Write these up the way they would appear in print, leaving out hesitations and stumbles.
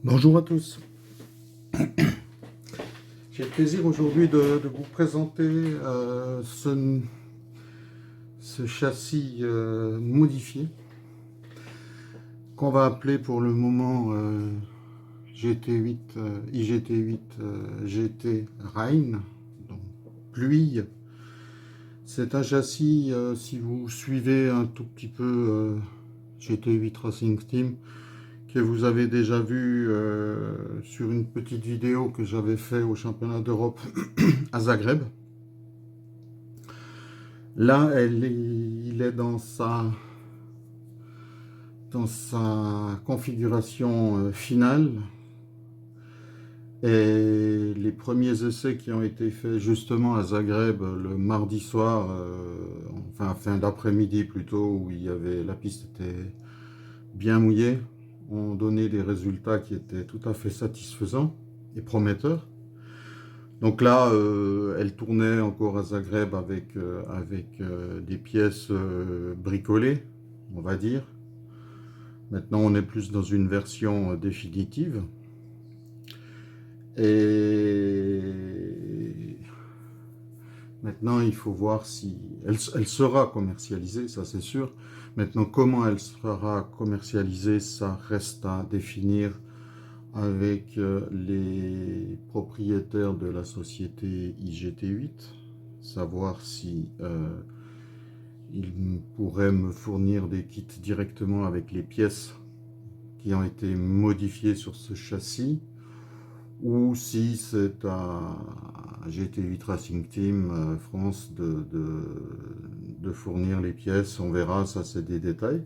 Bonjour à tous. J'ai le plaisir aujourd'hui de vous présenter ce châssis modifié qu'on va appeler pour le moment GT8, IGT8 GT Rhine, donc pluie. C'est un châssis, si vous suivez un tout petit peu GT8 Racing Team, que vous avez déjà vu sur une petite vidéo que j'avais fait au championnat d'Europe à Zagreb. Là, il est dans sa configuration finale. Et les premiers essais qui ont été faits justement à Zagreb le mardi soir, enfin fin d'après-midi plutôt, où la piste était bien mouillée, ont donné des résultats qui étaient tout à fait satisfaisants et prometteurs. Donc là, elle tournait encore à Zagreb avec des pièces bricolées, on va dire. Maintenant, on est plus dans une version définitive. Et maintenant, il faut voir si elle sera commercialisée, ça c'est sûr. Maintenant, comment elle sera commercialisée, ça reste à définir avec les propriétaires de la société IGT8, savoir si ils pourraient me fournir des kits directement avec les pièces qui ont été modifiées sur ce châssis, ou si c'est à GT8 Racing Team France de fournir les pièces. On verra, ça c'est des détails.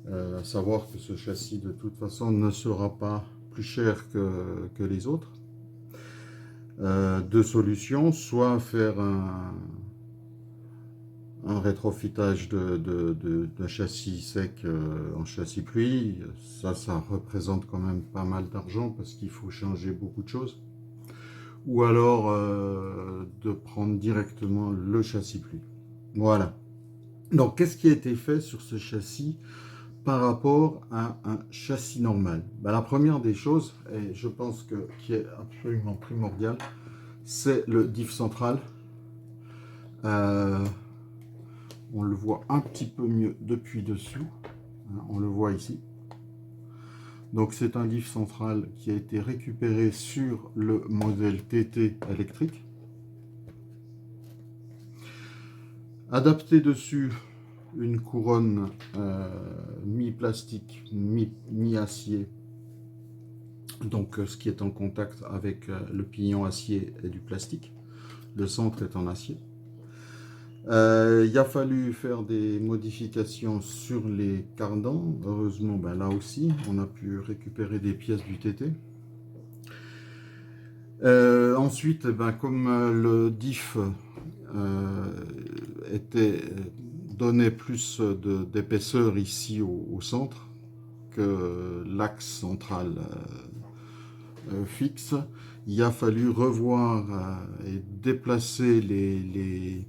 À savoir que ce châssis de toute façon ne sera pas plus cher que les autres. Deux solutions, soit faire un rétrofitage de châssis sec en châssis pluie. Ça représente quand même pas mal d'argent parce qu'il faut changer beaucoup de choses. Ou alors de prendre directement le châssis pluie. Voilà. Donc qu'est-ce qui a été fait sur ce châssis par rapport à un châssis normal? La première des choses, et je pense qui est absolument primordial, c'est le diff central. On le voit un petit peu mieux depuis dessous. On le voit ici. Donc c'est un diff central qui a été récupéré sur le modèle TT électrique. Adapté dessus une couronne mi-plastique, mi-acier. Donc ce qui est en contact avec le pignon acier et du plastique. Le centre est en acier. Il a fallu faire des modifications sur les cardans. Heureusement, là aussi, on a pu récupérer des pièces du TT. Ensuite, comme le diff donnait plus d'épaisseur ici au centre que l'axe central fixe, il a fallu revoir et déplacer les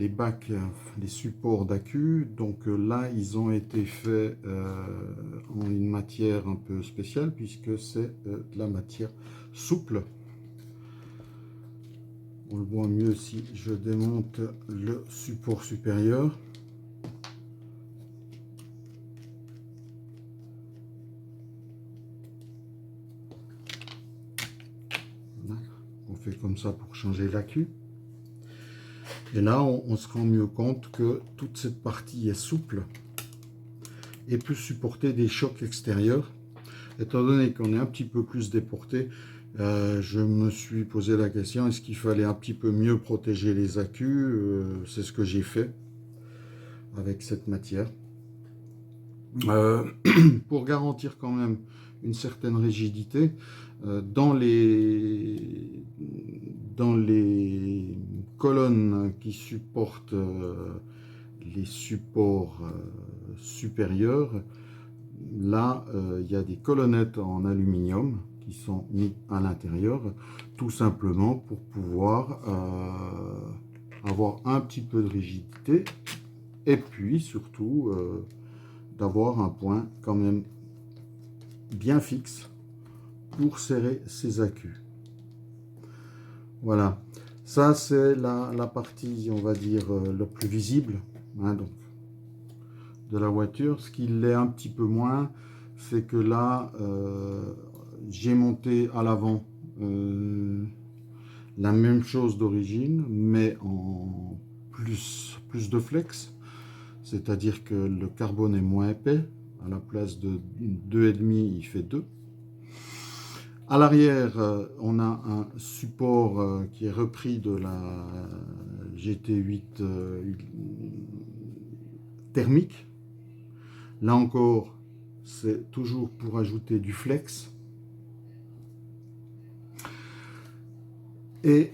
bacs, les supports d'accu. Donc là, ils ont été faits en une matière un peu spéciale puisque c'est de la matière souple. On le voit mieux si je démonte le support supérieur. On fait comme ça pour changer l'accu. Et là, on se rend mieux compte que toute cette partie est souple et peut supporter des chocs extérieurs. Étant donné qu'on est un petit peu plus déporté, je me suis posé la question, est-ce qu'il fallait un petit peu mieux protéger les accus? C'est ce que j'ai fait avec cette matière. Pour garantir quand même une certaine rigidité, dans les colonnes qui supportent les supports supérieurs, là, il y a des colonnettes en aluminium qui sont mises à l'intérieur, tout simplement pour pouvoir avoir un petit peu de rigidité et puis surtout d'avoir un point quand même bien fixe pour serrer ses accus. Voilà, ça c'est la partie, on va dire, la plus visible, hein, donc, de la voiture. Ce qui l'est un petit peu moins, c'est que là, j'ai monté à l'avant la même chose d'origine, mais en plus de flex, c'est-à-dire que le carbone est moins épais. À la place de 2,5, il fait 2. À l'arrière, on a un support qui est repris de la GT8 thermique. Là encore, c'est toujours pour ajouter du flex. Et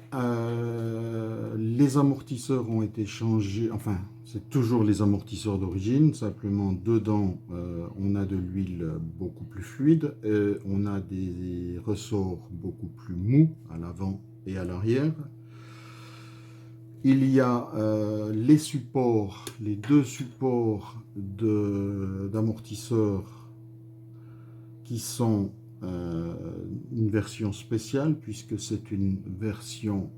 les amortisseurs ont été changés, enfin, c'est toujours les amortisseurs d'origine, simplement dedans, on a de l'huile beaucoup plus fluide, et on a des ressorts beaucoup plus mous à l'avant et à l'arrière. Il y a les supports, les deux supports d'amortisseurs qui sont une version spéciale, puisque c'est une version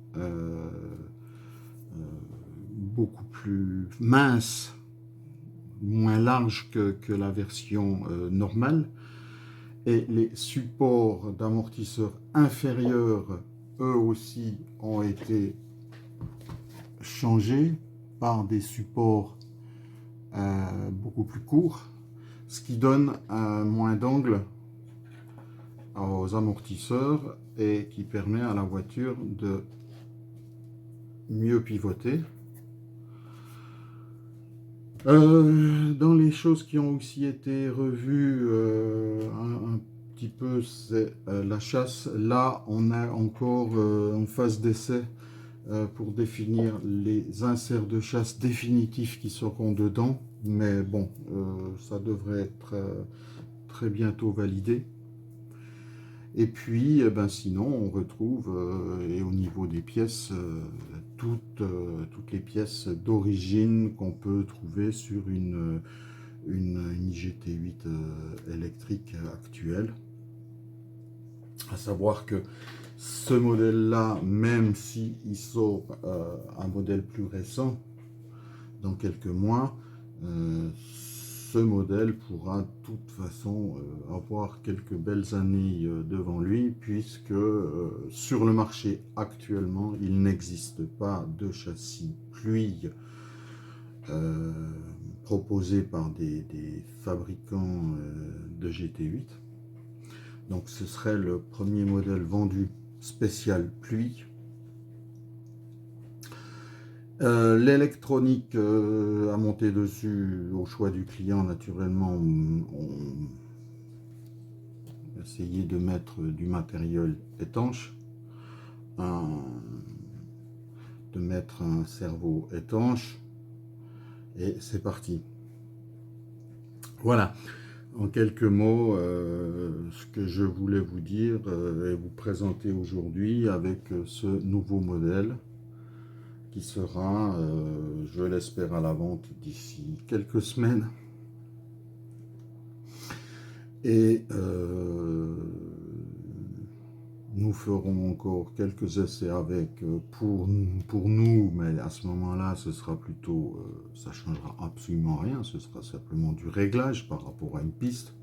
beaucoup plus mince, moins large que la version normale. Et les supports d'amortisseurs inférieurs, eux aussi, ont été changés par des supports beaucoup plus courts, ce qui donne moins d'angle aux amortisseurs et qui permet à la voiture de mieux pivoter. Dans les choses qui ont aussi été revues un petit peu, c'est la chasse. Là, on a encore en phase d'essai pour définir les inserts de chasse définitifs qui seront dedans. Mais bon, ça devrait être très bientôt validé. Et puis, sinon, on retrouve, et au niveau des pièces, toutes les pièces d'origine qu'on peut trouver sur une GT8 électrique actuelle. À savoir que ce modèle-là, même s'il sort un modèle plus récent, dans quelques mois, ce modèle pourra de toute façon avoir quelques belles années devant lui, puisque sur le marché actuellement, il n'existe pas de châssis pluie proposé par des fabricants de GT8. Donc ce serait le premier modèle vendu spécial pluie. L'électronique à monter dessus, au choix du client, naturellement, on essayer de mettre du matériel étanche, de mettre un cerveau étanche, et c'est parti. Voilà, en quelques mots, ce que je voulais vous dire et vous présenter aujourd'hui avec ce nouveau modèle, qui sera, je l'espère, à la vente d'ici quelques semaines. Et nous ferons encore quelques essais avec pour nous, mais à ce moment-là, ce sera plutôt, ça changera absolument rien, ce sera simplement du réglage par rapport à une piste.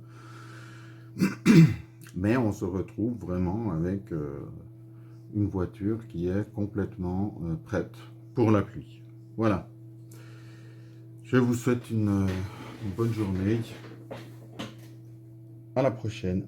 Mais on se retrouve vraiment avec une voiture qui est complètement prête pour la pluie. Voilà. Je vous souhaite une bonne journée. À la prochaine.